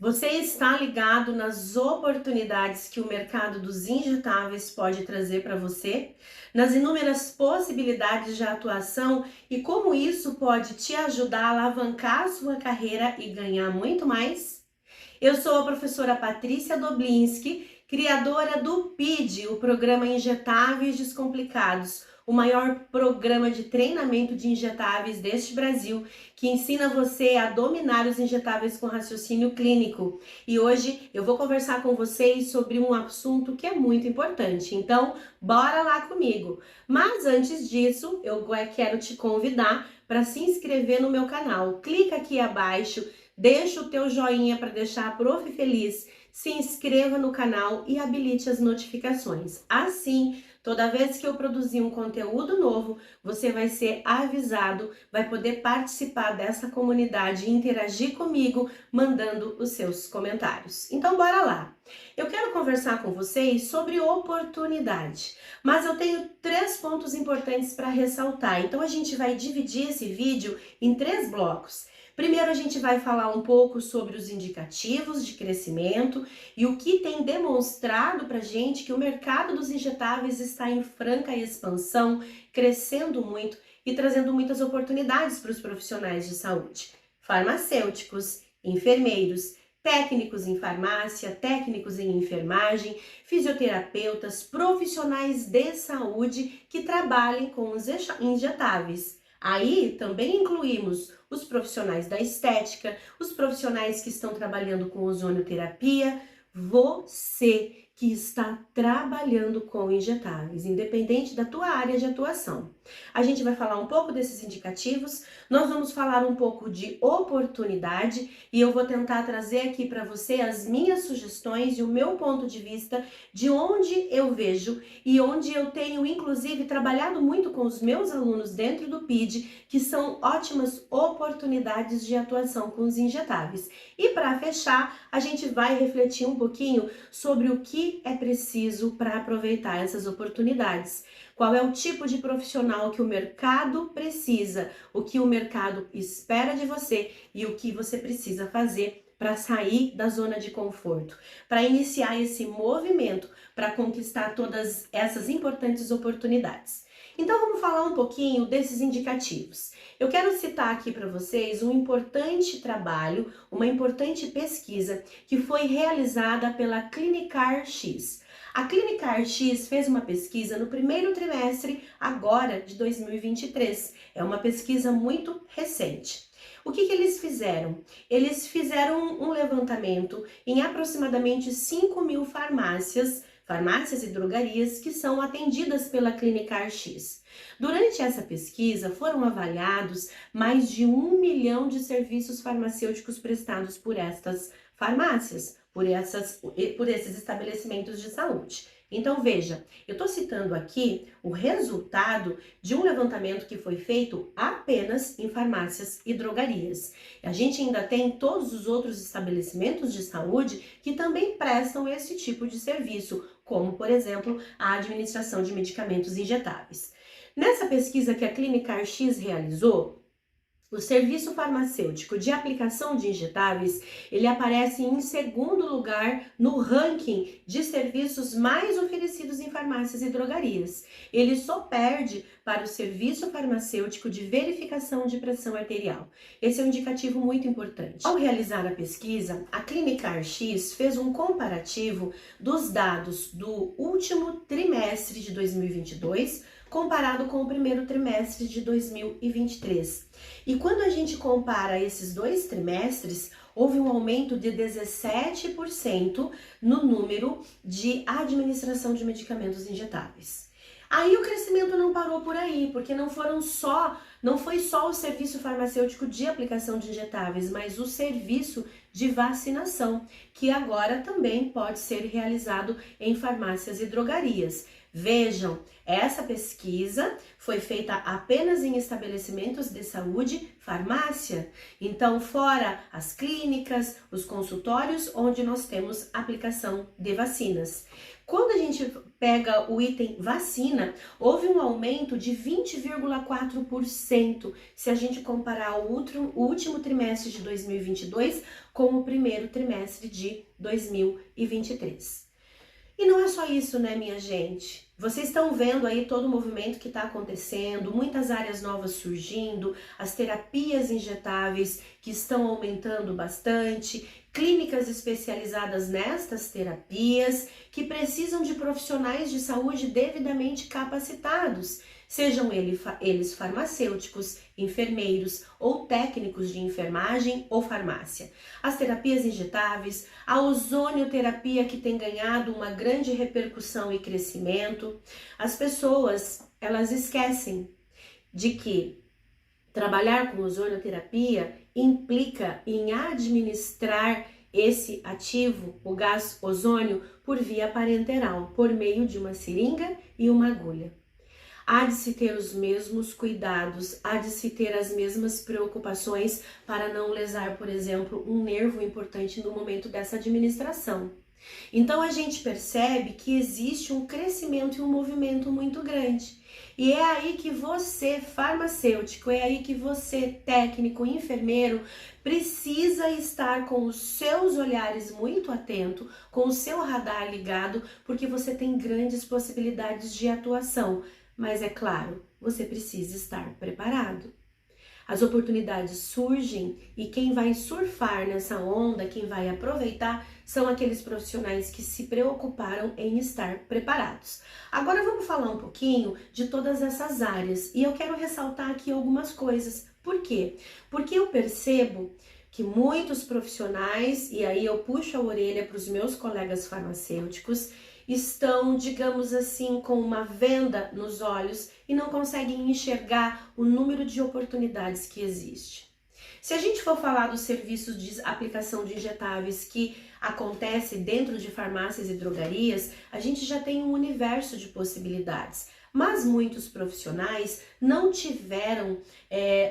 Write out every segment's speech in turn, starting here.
Você está ligado nas oportunidades que o mercado dos injetáveis pode trazer para você, nas inúmeras possibilidades de atuação e como isso pode te ajudar a alavancar a sua carreira e ganhar muito mais? Eu sou a professora Patrícia Doblinski, criadora do PID, o Programa Injetáveis Descomplicados, o maior programa de treinamento de injetáveis deste Brasil, que ensina você a dominar os injetáveis com raciocínio clínico. E hoje eu vou conversar com vocês sobre um assunto que é muito importante, então bora lá comigo. Mas antes disso, eu quero te convidar para se inscrever no meu canal. Clica aqui abaixo. Deixa o teu joinha para deixar a prof feliz, se inscreva no canal e habilite as notificações. Assim, toda vez que eu produzir um conteúdo novo, você vai ser avisado, vai poder participar dessa comunidade e interagir comigo, mandando os seus comentários. Então, bora lá! Eu quero conversar com vocês sobre oportunidade, mas eu tenho 3 pontos importantes para ressaltar. Então, a gente vai dividir esse vídeo em 3 blocos. Primeiro, a gente vai falar um pouco sobre os indicativos de crescimento e o que tem demonstrado para a gente que o mercado dos injetáveis está em franca expansão, crescendo muito e trazendo muitas oportunidades para os profissionais de saúde. Farmacêuticos, enfermeiros, técnicos em farmácia, técnicos em enfermagem, fisioterapeutas, profissionais de saúde que trabalhem com os injetáveis. Aí também incluímos os profissionais da estética, os profissionais que estão trabalhando com ozonioterapia, você que está trabalhando com injetáveis, independente da tua área de atuação. A gente vai falar um pouco desses indicativos, nós vamos falar um pouco de oportunidade e eu vou tentar trazer aqui para você as minhas sugestões e o meu ponto de vista de onde eu vejo e onde eu tenho inclusive trabalhado muito com os meus alunos dentro do PID, que são ótimas oportunidades de atuação com os injetáveis. E para fechar, a gente vai refletir um pouquinho sobre o que é preciso para aproveitar essas oportunidades. Qual é o tipo de profissional que o mercado precisa, o que o mercado espera de você e o que você precisa fazer para sair da zona de conforto, para iniciar esse movimento, para conquistar todas essas importantes oportunidades. Então vamos falar um pouquinho desses indicativos. Eu quero citar aqui para vocês um importante trabalho, uma importante pesquisa que foi realizada pela Clinicar X. A Clinicar X fez uma pesquisa no primeiro trimestre agora de 2023. É uma pesquisa muito recente. O que eles fizeram? Eles fizeram um levantamento em aproximadamente 5.000 farmácias e drogarias que são atendidas pela Clinicar X. Durante essa pesquisa foram avaliados mais de 1 milhão de serviços farmacêuticos prestados por estas farmácias, por esses estabelecimentos de saúde. Então veja, eu estou citando aqui o resultado de um levantamento que foi feito apenas em farmácias e drogarias. A gente ainda tem todos os outros estabelecimentos de saúde que também prestam esse tipo de serviço, como por exemplo a administração de medicamentos injetáveis. Nessa pesquisa que a Clinicar X realizou, o serviço farmacêutico de aplicação de injetáveis, ele aparece em segundo lugar no ranking de serviços mais oferecidos em farmácias e drogarias. Ele só perde para o serviço farmacêutico de verificação de pressão arterial. Esse é um indicativo muito importante. Ao realizar a pesquisa, a Clinicar X fez um comparativo dos dados do último trimestre de 2022 comparado com o primeiro trimestre de 2023. E quando a gente compara esses 2 trimestres, houve um aumento de 17% no número de administração de medicamentos injetáveis. Aí o crescimento não parou por aí, porque não foi só o serviço farmacêutico de aplicação de injetáveis, mas o serviço de vacinação, que agora também pode ser realizado em farmácias e drogarias. Vejam, essa pesquisa foi feita apenas em estabelecimentos de saúde, farmácia, então fora as clínicas, os consultórios onde nós temos aplicação de vacinas. Quando a gente pega o item vacina, houve um aumento de 20,4% se a gente comparar o último trimestre de 2022 com o primeiro trimestre de 2023. E não é só isso, né, minha gente? Vocês estão vendo aí todo o movimento que está acontecendo, muitas áreas novas surgindo, as terapias injetáveis que estão aumentando bastante, clínicas especializadas nestas terapias que precisam de profissionais de saúde devidamente capacitados, sejam eles farmacêuticos, enfermeiros ou técnicos de enfermagem ou farmácia. As terapias injetáveis, a ozonioterapia que tem ganhado uma grande repercussão e crescimento. As pessoas, elas esquecem de que trabalhar com ozonioterapia implica em administrar esse ativo, o gás ozônio, por via parenteral, por meio de uma seringa e uma agulha. Há de se ter os mesmos cuidados, há de se ter as mesmas preocupações para não lesar, por exemplo, um nervo importante no momento dessa administração. Então a gente percebe que existe um crescimento e um movimento muito grande. E é aí que você, farmacêutico, é aí que você, técnico, enfermeiro, precisa estar com os seus olhares muito atento, com o seu radar ligado, porque você tem grandes possibilidades de atuação. Mas é claro, você precisa estar preparado. As oportunidades surgem e quem vai surfar nessa onda, quem vai aproveitar, são aqueles profissionais que se preocuparam em estar preparados. Agora vamos falar um pouquinho de todas essas áreas e eu quero ressaltar aqui algumas coisas. Por quê? Porque eu percebo que muitos profissionais, e aí eu puxo a orelha para os meus colegas farmacêuticos, estão, digamos assim, com uma venda nos olhos e não conseguem enxergar o número de oportunidades que existe. Se a gente for falar dos serviços de aplicação de injetáveis que acontece dentro de farmácias e drogarias, a gente já tem um universo de possibilidades. Mas muitos profissionais não tiveram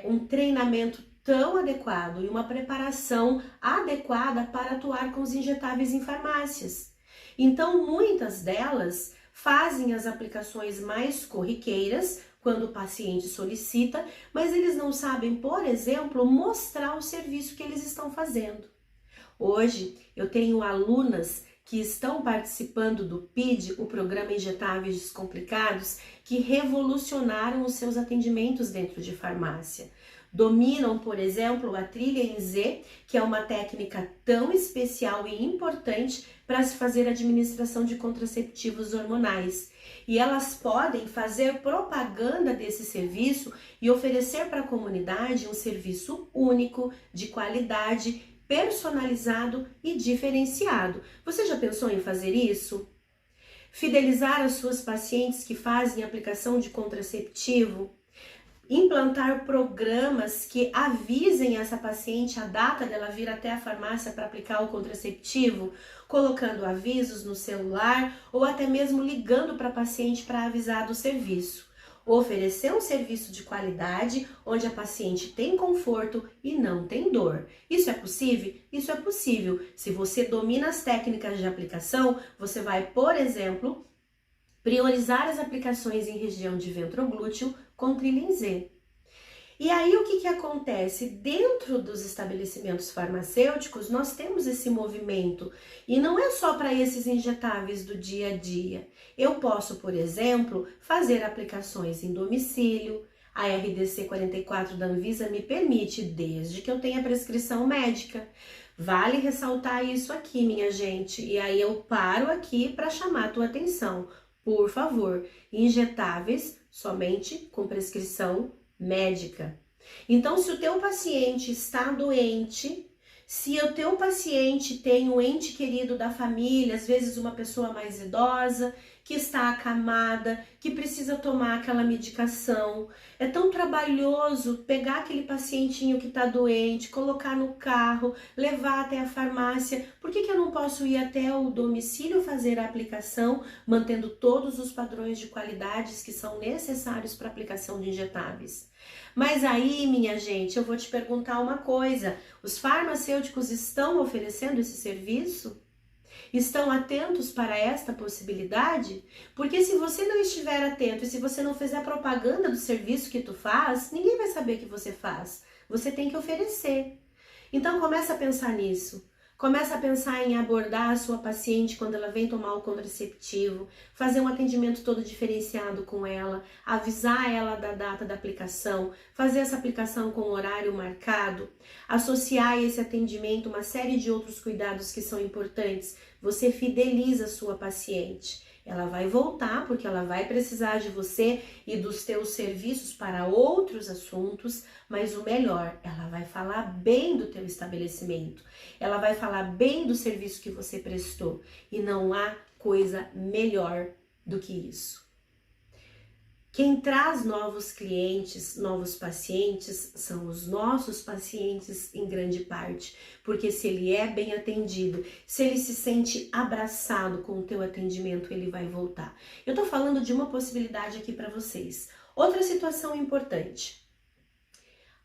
um treinamento tão adequado e uma preparação adequada para atuar com os injetáveis em farmácias. Então, muitas delas fazem as aplicações mais corriqueiras quando o paciente solicita, mas eles não sabem, por exemplo, mostrar o serviço que eles estão fazendo. Hoje, eu tenho alunas que estão participando do PID, o Programa Injetáveis Descomplicados, que revolucionaram os seus atendimentos dentro de farmácia. Dominam, por exemplo, a trilha em Z, que é uma técnica tão especial e importante para se fazer a administração de contraceptivos hormonais. E elas podem fazer propaganda desse serviço e oferecer para a comunidade um serviço único, de qualidade, personalizado e diferenciado. Você já pensou em fazer isso? Fidelizar as suas pacientes que fazem aplicação de contraceptivo? Implantar programas que avisem essa paciente a data dela vir até a farmácia para aplicar o contraceptivo, colocando avisos no celular ou até mesmo ligando para a paciente para avisar do serviço. Oferecer um serviço de qualidade onde a paciente tem conforto e não tem dor. Isso é possível? Isso é possível. Se você domina as técnicas de aplicação, você vai, por exemplo, priorizar as aplicações em região de ventroglúteo com trilha em Z. E aí o que acontece? Dentro dos estabelecimentos farmacêuticos nós temos esse movimento e não é só para esses injetáveis do dia a dia. Eu posso, por exemplo, fazer aplicações em domicílio. A RDC 44 da Anvisa me permite, desde que eu tenha prescrição médica. Vale ressaltar isso aqui, minha gente. E aí eu paro aqui para chamar a tua atenção. Por favor, injetáveis somente com prescrição médica. Então, se o teu paciente está doente, se o teu paciente tem um ente querido da família, às vezes uma pessoa mais idosa, que está acamada, que precisa tomar aquela medicação. É tão trabalhoso pegar aquele pacientinho que está doente, colocar no carro, levar até a farmácia. Por que eu não posso ir até o domicílio fazer a aplicação, mantendo todos os padrões de qualidades que são necessários para a aplicação de injetáveis? Mas aí, minha gente, eu vou te perguntar uma coisa. Os farmacêuticos estão oferecendo esse serviço? Estão atentos para esta possibilidade? Porque se você não estiver atento e se você não fizer propaganda do serviço que tu faz, ninguém vai saber que você faz. Você tem que oferecer. Então começa a pensar nisso. Começa a pensar em abordar a sua paciente quando ela vem tomar o contraceptivo, fazer um atendimento todo diferenciado com ela, avisar ela da data da aplicação, fazer essa aplicação com horário marcado, associar a esse atendimento uma série de outros cuidados que são importantes. Você fideliza a sua paciente. Ela vai voltar porque ela vai precisar de você e dos teus serviços para outros assuntos, mas o melhor, ela vai falar bem do teu estabelecimento, ela vai falar bem do serviço que você prestou e não há coisa melhor do que isso. Quem traz novos clientes, novos pacientes, são os nossos pacientes em grande parte, porque se ele é bem atendido, se ele se sente abraçado com o teu atendimento, ele vai voltar. Eu tô falando de uma possibilidade aqui para vocês. Outra situação importante.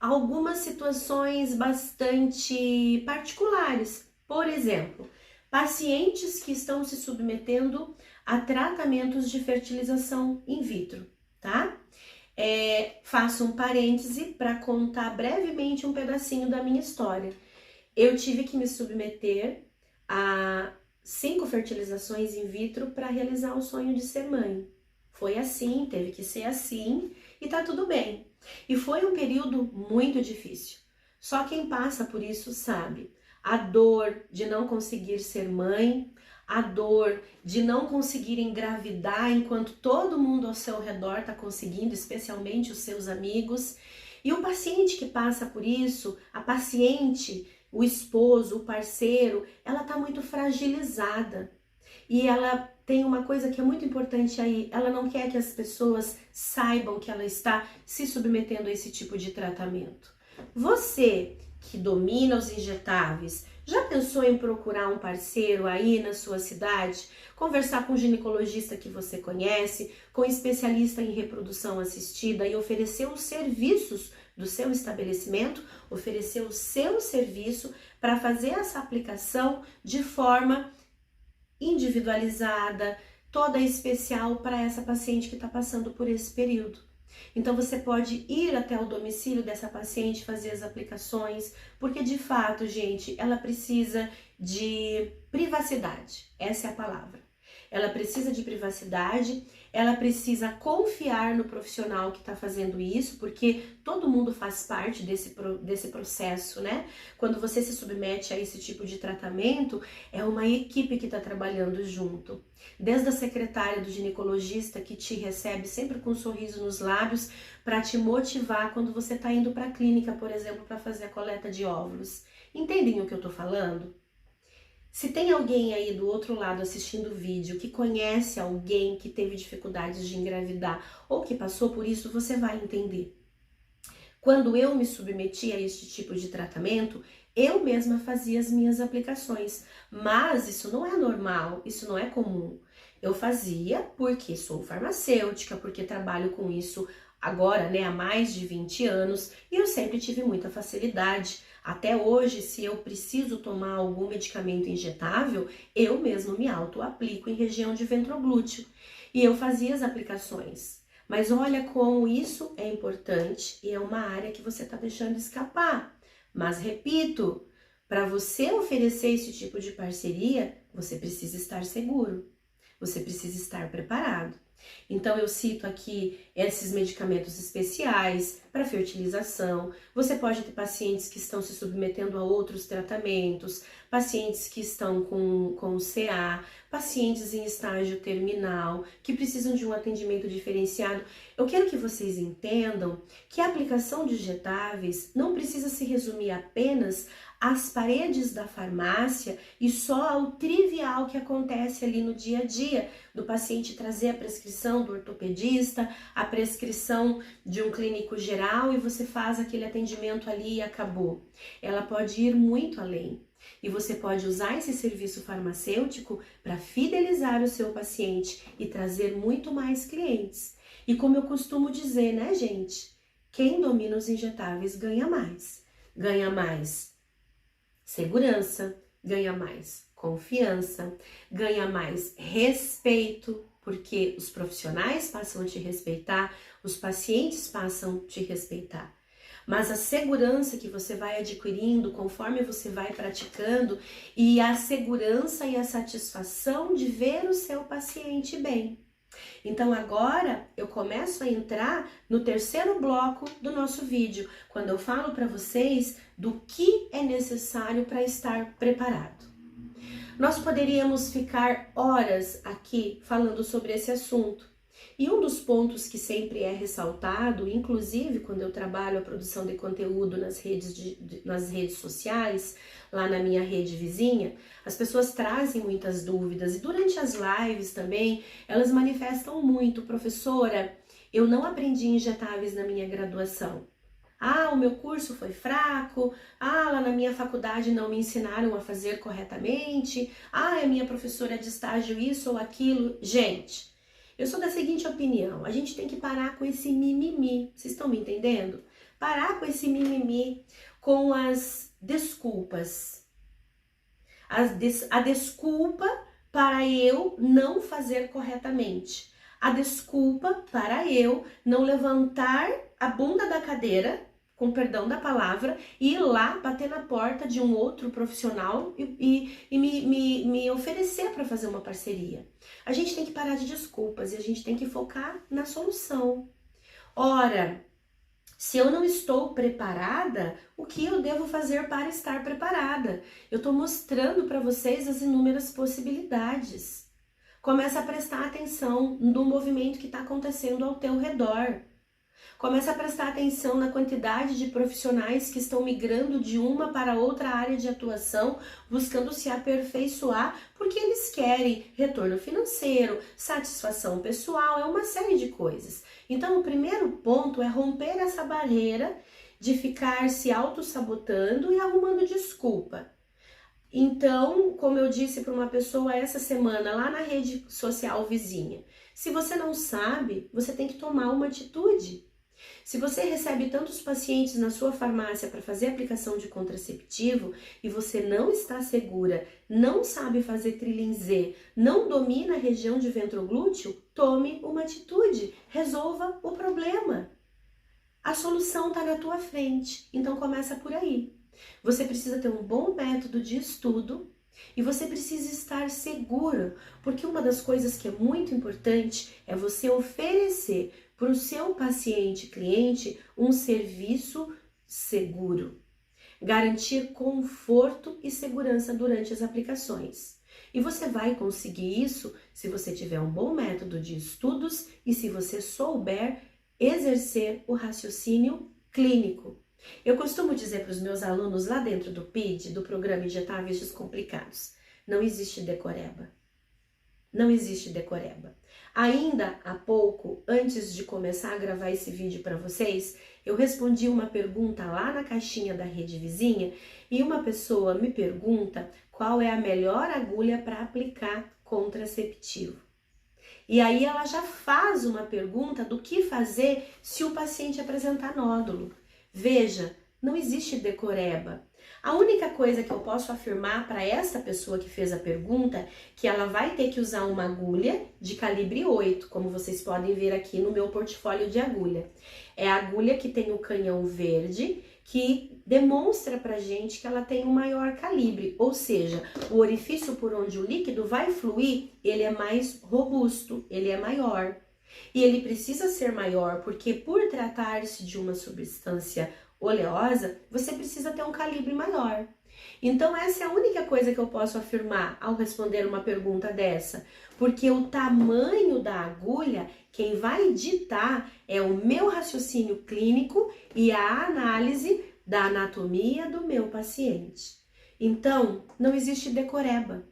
Algumas situações bastante particulares. Por exemplo, pacientes que estão se submetendo a tratamentos de fertilização in vitro. Tá? Faço um parêntese para contar brevemente um pedacinho da minha história. Eu tive que me submeter a 5 fertilizações in vitro para realizar o sonho de ser mãe. Foi assim, teve que ser assim e tá tudo bem. E foi um período muito difícil. Só quem passa por isso sabe. A dor de não conseguir ser mãe, a dor de não conseguir engravidar enquanto todo mundo ao seu redor está conseguindo, especialmente os seus amigos. E o paciente que passa por isso, a paciente, o esposo, o parceiro, ela está muito fragilizada. E ela tem uma coisa que é muito importante aí, ela não quer que as pessoas saibam que ela está se submetendo a esse tipo de tratamento. Você que domina os injetáveis, já pensou em procurar um parceiro aí na sua cidade? Conversar com um ginecologista que você conhece, com um especialista em reprodução assistida e oferecer os serviços do seu estabelecimento, oferecer o seu serviço para fazer essa aplicação de forma individualizada, toda especial para essa paciente que está passando por esse período. Então você pode ir até o domicílio dessa paciente, fazer as aplicações, porque de fato, gente, ela precisa de privacidade, essa é a palavra. Ela precisa de privacidade, ela precisa confiar no profissional que está fazendo isso, porque todo mundo faz parte desse processo, né? Quando você se submete a esse tipo de tratamento, é uma equipe que está trabalhando junto. Desde a secretária do ginecologista que te recebe sempre com um sorriso nos lábios para te motivar quando você está indo para a clínica, por exemplo, para fazer a coleta de óvulos. Entendem o que eu estou falando? Se tem alguém aí do outro lado assistindo o vídeo que conhece alguém que teve dificuldades de engravidar ou que passou por isso, você vai entender. Quando eu me submeti a este tipo de tratamento, eu mesma fazia as minhas aplicações, mas isso não é normal, isso não é comum. Eu fazia porque sou farmacêutica, porque trabalho com isso agora, né, há mais de 20 anos, e eu sempre tive muita facilidade. Até hoje, se eu preciso tomar algum medicamento injetável, eu mesmo me auto-aplico em região de ventroglúteo. E eu fazia as aplicações. Mas olha como isso é importante e é uma área que você está deixando escapar. Mas repito, para você oferecer esse tipo de parceria, você precisa estar seguro. Você precisa estar preparado. Então eu cito aqui esses medicamentos especiais para fertilização. Você pode ter pacientes que estão se submetendo a outros tratamentos, pacientes que estão com CA, pacientes em estágio terminal, que precisam de um atendimento diferenciado. Eu quero que vocês entendam que a aplicação de injetáveis não precisa se resumir apenas às paredes da farmácia e só ao trivial que acontece ali no dia a dia, do paciente trazer a prescrição do ortopedista, a prescrição de um clínico geral e você faz aquele atendimento ali e acabou. Ela pode ir muito além. E você pode usar esse serviço farmacêutico para fidelizar o seu paciente e trazer muito mais clientes. E como eu costumo dizer, né, gente? Quem domina os injetáveis ganha mais. Ganha mais segurança, ganha mais confiança, ganha mais respeito, porque os profissionais passam a te respeitar, os pacientes passam a te respeitar. Mas a segurança que você vai adquirindo conforme você vai praticando e a segurança e a satisfação de ver o seu paciente bem. Então agora eu começo a entrar no terceiro bloco do nosso vídeo, quando eu falo para vocês do que é necessário para estar preparado. Nós poderíamos ficar horas aqui falando sobre esse assunto. E um dos pontos que sempre é ressaltado, inclusive quando eu trabalho a produção de conteúdo nas redes sociais, lá na minha rede vizinha, as pessoas trazem muitas dúvidas e durante as lives também, elas manifestam muito: professora, eu não aprendi injetáveis na minha graduação. Ah, o meu curso foi fraco. Ah, lá na minha faculdade não me ensinaram a fazer corretamente. Ah, a minha professora é de estágio isso ou aquilo. Gente, eu sou da seguinte opinião: a gente tem que parar com esse mimimi. Vocês estão me entendendo? Parar com esse mimimi, com as desculpas. A desculpa para eu não fazer corretamente. A desculpa para eu não levantar a bunda da cadeira, com perdão da palavra, e ir lá bater na porta de um outro profissional e me oferecer para fazer uma parceria. A gente tem que parar de desculpas e a gente tem que focar na solução. Ora, se eu não estou preparada, o que eu devo fazer para estar preparada? Eu estou mostrando para vocês as inúmeras possibilidades. Começa a prestar atenção no movimento que está acontecendo ao teu redor. Começa a prestar atenção na quantidade de profissionais que estão migrando de uma para outra área de atuação, buscando se aperfeiçoar, porque eles querem retorno financeiro, satisfação pessoal, é uma série de coisas. Então, o primeiro ponto é romper essa barreira de ficar se auto-sabotando e arrumando desculpa. Então, como eu disse para uma pessoa essa semana lá na rede social vizinha, se você não sabe, você tem que tomar uma atitude. Se você recebe tantos pacientes na sua farmácia para fazer aplicação de contraceptivo e você não está segura, não sabe fazer trilling Z, não domina a região de ventroglúteo, tome uma atitude, resolva o problema. A solução está na tua frente, então começa por aí. Você precisa ter um bom método de estudo e você precisa estar seguro, porque uma das coisas que é muito importante é você oferecer para o seu paciente, cliente, um serviço seguro. Garantir conforto e segurança durante as aplicações. E você vai conseguir isso se você tiver um bom método de estudos e se você souber exercer o raciocínio clínico. Eu costumo dizer para os meus alunos lá dentro do PID, do Programa Injetáveis Descomplicados, não existe decoreba. Não existe decoreba. Ainda há pouco, antes de começar a gravar esse vídeo para vocês, eu respondi uma pergunta lá na caixinha da rede vizinha e uma pessoa me pergunta qual é a melhor agulha para aplicar contraceptivo. E aí ela já faz uma pergunta do que fazer se o paciente apresentar nódulo. Veja, não existe decoreba. A única coisa que eu posso afirmar para essa pessoa que fez a pergunta é que ela vai ter que usar uma agulha de calibre 8, como vocês podem ver aqui no meu portfólio de agulha. É a agulha que tem o canhão verde, que demonstra pra gente que ela tem um maior calibre, ou seja, o orifício por onde o líquido vai fluir, ele é mais robusto, ele é maior. E ele precisa ser maior porque por tratar-se de uma substância oleosa, você precisa ter um calibre maior. Então essa é a única coisa que eu posso afirmar ao responder uma pergunta dessa, porque o tamanho da agulha, quem vai ditar é o meu raciocínio clínico e a análise da anatomia do meu paciente. Então, não existe decoreba.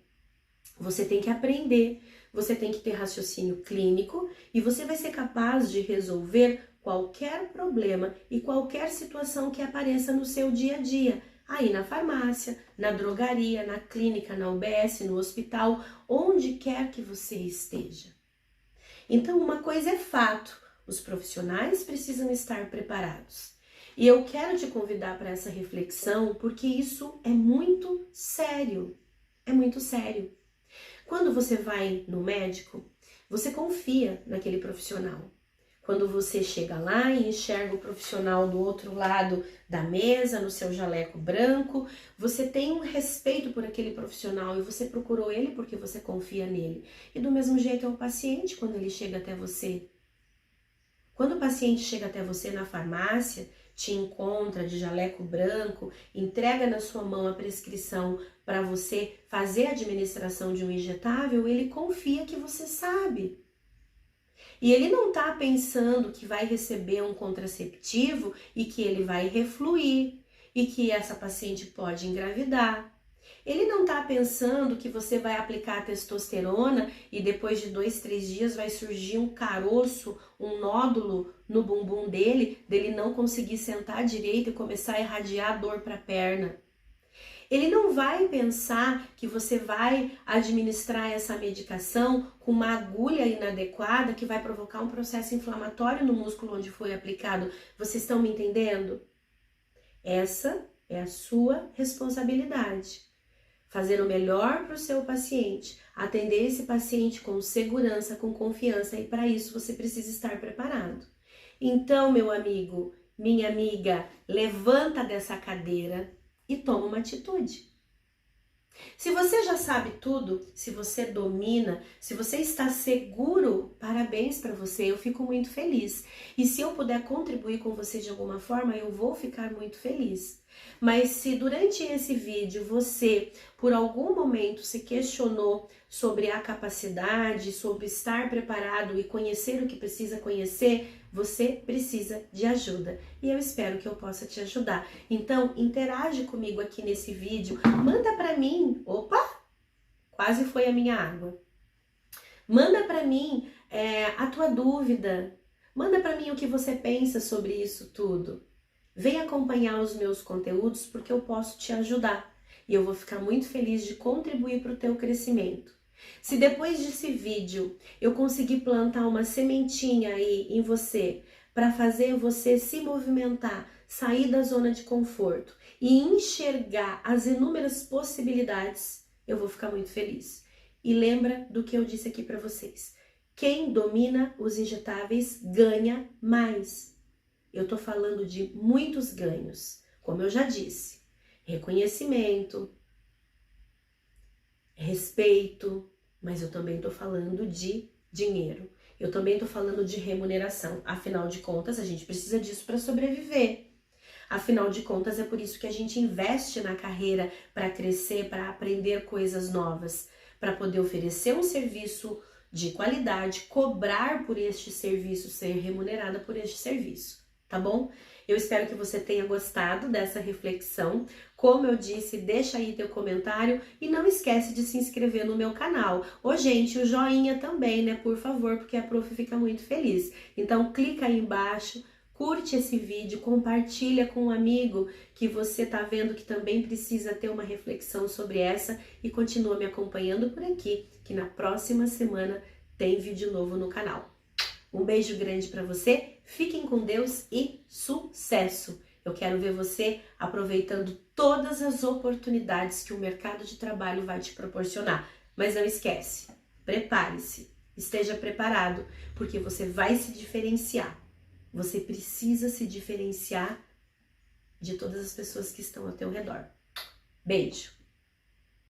Você tem que aprender, você tem que ter raciocínio clínico e você vai ser capaz de resolver qualquer problema e qualquer situação que apareça no seu dia a dia. Aí na farmácia, na drogaria, na clínica, na UBS, no hospital, onde quer que você esteja. Então, uma coisa é fato, os profissionais precisam estar preparados. E eu quero te convidar para essa reflexão porque isso é muito sério. É muito sério. Quando você vai no médico, você confia naquele profissional. Quando você chega lá e enxerga o profissional do outro lado da mesa, no seu jaleco branco, você tem um respeito por aquele profissional e você procurou ele porque você confia nele. E do mesmo jeito é o paciente quando ele chega até você. Quando o paciente chega até você na farmácia, te encontra de jaleco branco, entrega na sua mão a prescrição para você fazer a administração de um injetável, ele confia que você sabe. E ele não está pensando que vai receber um contraceptivo e que ele vai refluir e que essa paciente pode engravidar. Ele não está pensando que você vai aplicar a testosterona e depois de 2, 3 dias vai surgir um caroço, um nódulo no bumbum dele não conseguir sentar direito e começar a irradiar dor para a perna. Ele não vai pensar que você vai administrar essa medicação com uma agulha inadequada que vai provocar um processo inflamatório no músculo onde foi aplicado. Vocês estão me entendendo? Essa é a sua responsabilidade. Fazer o melhor para o seu paciente, atender esse paciente com segurança, com confiança, e para isso você precisa estar preparado. Então, meu amigo, minha amiga, levanta dessa cadeira e toma uma atitude. Se você já sabe tudo, se você domina, se você está seguro, parabéns para você, eu fico muito feliz. E se eu puder contribuir com você de alguma forma, eu vou ficar muito feliz. Mas se durante esse vídeo você, por algum momento, se questionou sobre a capacidade, sobre estar preparado e conhecer o que precisa conhecer, você precisa de ajuda. E eu espero que eu possa te ajudar. Então, interage comigo aqui nesse vídeo, manda para mim, opa, quase foi a minha água. Manda para mim a tua dúvida, manda para mim o que você pensa sobre isso tudo. Vem acompanhar os meus conteúdos porque eu posso te ajudar e eu vou ficar muito feliz de contribuir para o teu crescimento. Se depois desse vídeo eu conseguir plantar uma sementinha aí em você para fazer você se movimentar, sair da zona de conforto e enxergar as inúmeras possibilidades, eu vou ficar muito feliz. E lembra do que eu disse aqui para vocês. Quem domina os injetáveis ganha mais. Eu tô falando de muitos ganhos, como eu já disse. Reconhecimento, respeito, mas eu também tô falando de dinheiro. Eu também tô falando de remuneração. Afinal de contas, a gente precisa disso para sobreviver. Afinal de contas, é por isso que a gente investe na carreira para crescer, para aprender coisas novas, para poder oferecer um serviço de qualidade, cobrar por este serviço, ser remunerada por este serviço. Tá bom? Eu espero que você tenha gostado dessa reflexão. Como eu disse, deixa aí teu comentário e não esquece de se inscrever no meu canal. Ô, gente, o joinha também, né? Por favor, porque a prof fica muito feliz. Então, clica aí embaixo, curte esse vídeo, compartilha com um amigo que você tá vendo que também precisa ter uma reflexão sobre essa e continua me acompanhando por aqui, que na próxima semana tem vídeo novo no canal. Um beijo grande para você, fiquem com Deus e sucesso! Eu quero ver você aproveitando todas as oportunidades que o mercado de trabalho vai te proporcionar. Mas não esquece, prepare-se, esteja preparado, porque você vai se diferenciar. Você precisa se diferenciar de todas as pessoas que estão ao teu redor. Beijo!